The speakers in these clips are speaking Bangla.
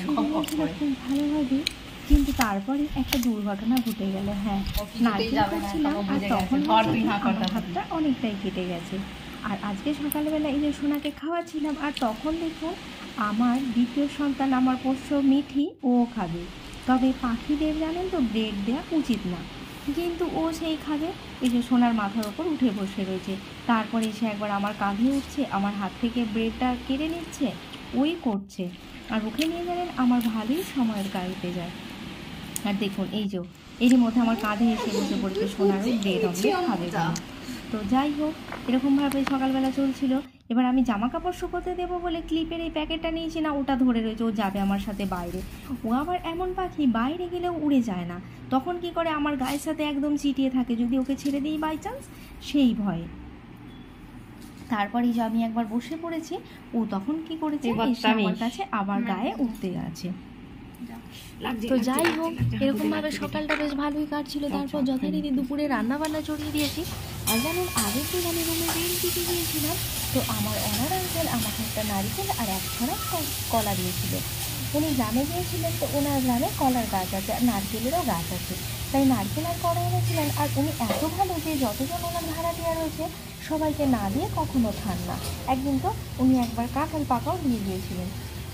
খুব ভালোভাবে, কিন্তু তারপরে একটা দুর্ঘটনা ঘটে গেল। হ্যাঁ, নারকেল করছিলাম আর তখন আমার হাতটা অনেকটাই কেটে গেছে। আর আজকে সকালবেলা এই যে সোনাকে খাওয়াচ্ছিলাম, আর তখন দেখুন আমার দ্বিতীয় সন্তান, আমার পোষ্য মিঠি, ও খাবে। তবে পাখিদের জানেন তো ব্রেড দেওয়া উচিত না, কিন্তু ও সেই খাবে। এই যে সোনার মাথার ওপর উঠে বসে রয়েছে, তারপরে এসে একবার আমার কাঁধে উঠছে, আমার হাত থেকে ব্রেডটা কেড়ে নিচ্ছে, ওই করছে। আর ওকে নিয়ে জানেন আমার ভালোই সময়ের কাটতে যায়। আর দেখুন এর মধ্যে আমার কাঁধে এসে বসে পড়েছে সোনারও ব্রেড অমলেট খাবে বলে। তো যাই হোক, এরকমভাবে সকালবেলা চলছিল। এবার আমি জামা কাপড় শুকোতে দেবো বলে ক্লিপের এই প্যাকেটটা নিয়েছি না, ওটা ধরে রয়েছে, ও যাবে আমার সাথে বাইরে। ও আবার এমন পাখি, বাইরে গেলেও উড়ে যায় না, তখন কি করে আমার গায়ের সাথে একদম চিটিয়ে থাকে, যদি ওকে ছেড়ে দিই বাই চান্স, সেই ভয়ে। তারপরে যে আমি একবার বসে পড়েছি, ও তখন কি করেছে, এসে আমার কাছে আবার গায়ে উঠতে গেছে। তো যাই হোক, এরকমভাবে সকালটা বেশ ভালোই কাটছিল। তারপর যথারীতি দুপুরে রান্নাবান্না চড়িয়ে দিয়েছি। আর জানেন, আগের দিন আমি রুমে বেল দিতে গিয়েছিলাম, তো আমার অনার আঙ্কেল আমাকে একটা নারিকেল আর এক ছড়া কলা দিয়েছিল। উনি গ্রামে গিয়েছিলেন, তো ওনার গ্রামে কলার গাছ আছে আর নারকেলেরও গাছ আছে, তাই নারকেল আর কলা এনেছিলেন। আর উনি এত ভালো যে যতজন ওনার ভাড়া দেওয়া রয়েছে সবাইকে না দিয়ে কখনো খান না। একদিন তো উনি একবার কাঁঠাল পাকাও দিয়ে দিয়েছিলেন।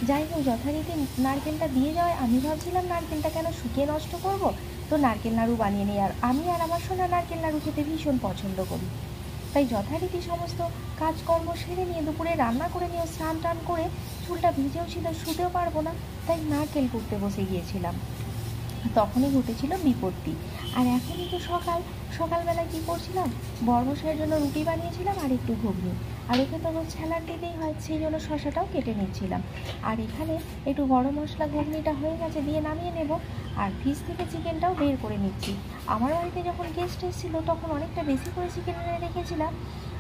যাই হোক, যথারীতি নারকেলটা দিয়ে যাওয়ায় আমি ভাবছিলাম নারকেলটা কেন শুকিয়ে নষ্ট করব, তো নারকেল নাড়ু বানিয়ে নিই। আর আমি আর আমার সোনা নারকেল নাড়ু খেতে ভীষণ পছন্দ করি, তাই যথারীতি সমস্ত কাজকর্ম সেরে নিয়ে দুপুরে রান্না করে নিয়ে স্নান টান করে, চুলটা ভিজেও ছিল, শুতেও পারবো না, তাই নারকেল কুটতে বসে গিয়েছিলাম। তখনই ঘটেছিল বিপত্তি। আর এখনই তো সকালবেলা কী করছিলাম, বড়মশাইয়ের জন্য রুটি বানিয়েছিলাম আর একটু ঘুগনি, আর ওকে তো রোজ স্যালাড দিতেই হয়, সেই জন্য শশাটাও কেটে নিচ্ছিলাম। আর এখানে একটু গরম মশলা ঘুগনিটা হয়ে গেছে, দিয়ে নামিয়ে নেব। আর ফ্রিজ থেকে চিকেনটাও বের করে নিচ্ছি। আমার বাড়িতে যখন গেস্ট এসেছিলো তখন অনেকটা বেশি করে চিকেন এনে রেখেছিলাম,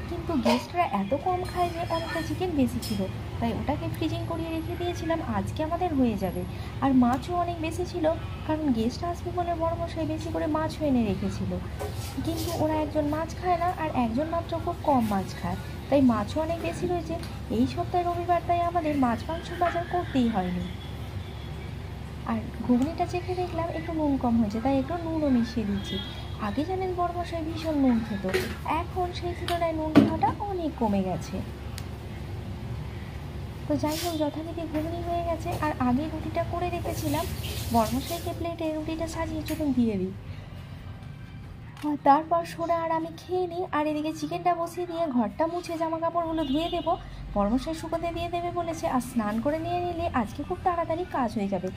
কিন্তু গেস্টরা এত কম খায় যে অনেকটা চিকেন বেশি ছিল, তাই ওটাকে ফ্রিজিং করিয়ে রেখে দিয়েছিলাম, আজকে আমাদের হয়ে যাবে। আর মাছও অনেক বেশি ছিল, কারণ গেস্ট আসবে বলে বড়মশাই বেশি করে মাছও এনে রেখেছিল। কিন্তু ওরা একজন মাছ খায় না, আর একজন মাত্র খুব কম মাছ খায়, তাই মাছও অনেক বেশি রয়েছে। এই সপ্তাহে রবিবার, তাই আমাদের মাছ মাংস বাজার করতেই হয়নি। আর ঘুগনিটা চেখে দেখলাম একটু নুন কম হয়েছে, তাই একটু নুনও মিশিয়ে দিচ্ছি। আগে জানেন বড়মশাই ভীষণ নুন খেত, এখন সেই তুলনায় নুন খাওয়াটা অনেক কমে গেছে। তো যাই হোক, যথারীতি ঘুগনি হয়ে গেছে। আর আগে রুটিটা করে রেখেছিলাম, বড়মশাইকে প্লেটে রুটিটা সাজিয়ে চলুন দিয়ে দিই। আর তারপর সোনা আর আমি খেয়ে নিই। আর এদিকে চিকেনটা বসিয়ে দিয়ে ঘরটা মুছে জামা কাপড়গুলো ধুয়ে দেবো, বড়মশাই শুকোতে দিয়ে দেবে বলেছে। আর স্নান করে নিয়ে নিলে আজকে খুব তাড়াতাড়ি কাজ হয়ে যাবে।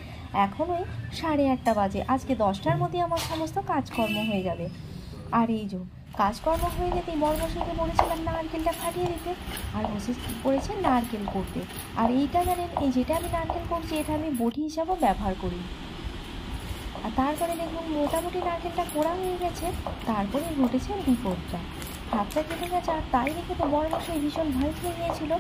এখন ওই 8:30 বাজে, আজকে 10টার মধ্যে আমার সমস্ত কাজকর্ম হয়ে যাবে। আর এই যে কাজকর্ম হয়ে যেতেই বড়মশাইকে বলেছিলাম নারকেলটা ফাটিয়ে দিতে, আর বসে পড়েছে নারকেল করতে। আর এইটা জানেন, এই যেটা আমি নারকেল করছি, এটা আমি বটি হিসাবেও ব্যবহার করি। আর তারপরে দেখুন মোটামুটি নারকেলটা পোড়া হয়ে গেছে, তারপরে ঘটেছে বিপদটা, হাতটা কেটে গেছে। আর তাই দেখে তো বড়মশাই ভীষণ ভয় খেয়ে গিয়েছিল।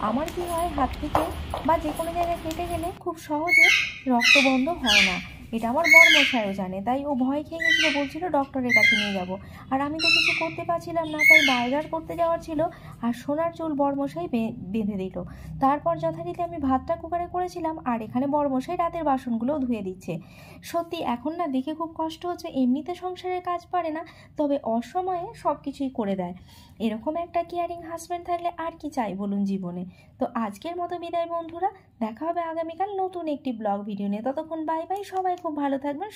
আমার কি হয়, হাত থেকে বা যে কোনো জায়গায় কেটে গেলে খুব সহজে রক্ত বন্ধ হয় না, এটা আমার বড়মশাইও জানে, তাই ও ভয় খেয়ে গেছিলো, বলছিল ডক্টরের কাছে নিয়ে যাব। আর আমি তো কিছু করতে পারছিলাম না, তাই বার্গার করতে যাওয়ার ছিল। আর সোনার চুল বড়মশাই বেঁধে দিল। তারপর যথারীতি আমি ভাতটা কুকারে করেছিলাম, আর এখানে বড়মশাই রাতের বাসনগুলোও ধুয়ে দিচ্ছে। সত্যি এখন না দেখে খুব কষ্ট হচ্ছে, এমনিতে সংসারের কাজ পারে না, তবে অসময়ে সব কিছুই করে দেয়। এরকম একটা কেয়ারিং হাজব্যান্ড থাকলে আর কি চাই বলুন জীবনে। তো আজকের মতো বিদায় বন্ধুরা, দেখা হবে আগামীকাল নতুন একটি ব্লগ ভিডিও নিয়ে। ততক্ষণ বাই বাই, সবাই খুব ভালো থাকবেন।